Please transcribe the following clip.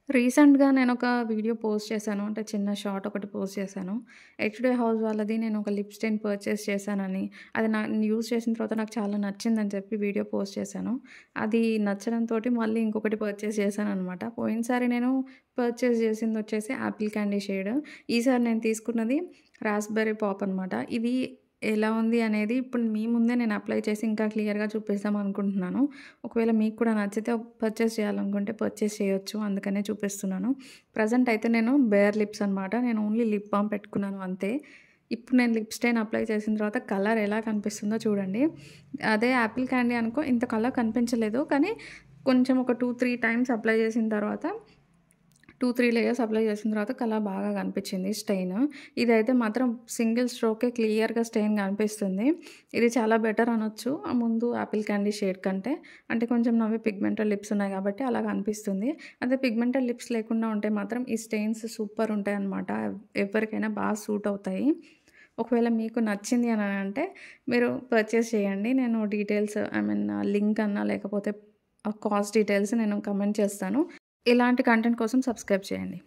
రీసెంట్‌గా నేనొక video post చేశాను. అంటే చిన్న షార్ట్ ఒకటి పోస్ట్ చేశాను. హెచ్‌డే హౌస్ వాళ్ళది నేనొక లిప్ స్టైన్ పర్చేస్ చేశానని, అది యూజ్ చేసిన తర్వాత నాకు చాలా నచ్చిందని చెప్పి వీడియో పోస్ట్ చేశాను. అది నచ్చడంతోటి మళ్ళీ ఇంకొకటి పర్చేస్ చేశాననమాట. పోయినసారి నేను పర్చేస్ చేసిందొచ్చేసి యాపిల్ క్యాండీ షేడ్. ఈసారి నేను తీసుకున్నది రాస్బెర్రీ పాప్ అనమాట. ఇది ఎలా ఉంది అనేది ఇప్పుడు మీ ముందే నేను అప్లై చేసి ఇంకా క్లియర్‌గా చూపిద్దాం అనుకుంటున్నాను. ఒకవేళ మీకు కూడా నచ్చితే పర్చేస్ చేయాలనుకుంటే పర్చేస్ చేయొచ్చు. అందుకనే చూపిస్తున్నాను. ప్రెజెంట్ అయితే నేను బేర్ లిప్స్ అనమాట. నేను ఓన్లీ లిప్ బామ్ పెట్టుకున్నాను అంతే. ఇప్పుడు నేను లిప్ స్టైన్ అప్లై చేసిన తర్వాత కలర్ ఎలా కనిపిస్తుందో చూడండి. అదే యాపిల్ క్యాండీ అనుకో ఇంత కలర్ కనిపించలేదు. కానీ కొంచెం ఒక 2, 3 టైమ్స్ అప్లై చేసిన తర్వాత 2, 3 లేయర్స్ అప్లై చేసిన తర్వాత కలర్ బాగా కనిపించింది స్టెయిన్. ఇదైతే మాత్రం సింగిల్ స్ట్రోకే క్లియర్‌గా స్టెయిన్ కనిపిస్తుంది. ఇది చాలా బెటర్ అనొచ్చు. ముందు యాపిల్ క్యాండీ షేడ్ కంటే. అంటే కొంచెం నావి పిగ్మెంటెడ్ లిప్స్ ఉన్నాయి కాబట్టి అలా కనిపిస్తుంది. అదే పిగ్మెంటెడ్ లిప్స్ లేకుండా ఉంటే మాత్రం ఈ స్టెయిన్స్ సూపర్ ఉంటాయన్నమాట. ఎవరికైనా బాగా సూట్ అవుతాయి. ఒకవేళ మీకు నచ్చింది అని అంటే మీరు పర్చేస్ చేయండి. నేను డీటెయిల్స్ లింక్ అన్నా లేకపోతే కాస్ట్ డీటెయిల్స్ నేను కమెంట్ చేస్తాను. ఇలాంటి కంటెంట్ కోసం సబ్స్క్రైబ్ చేయండి.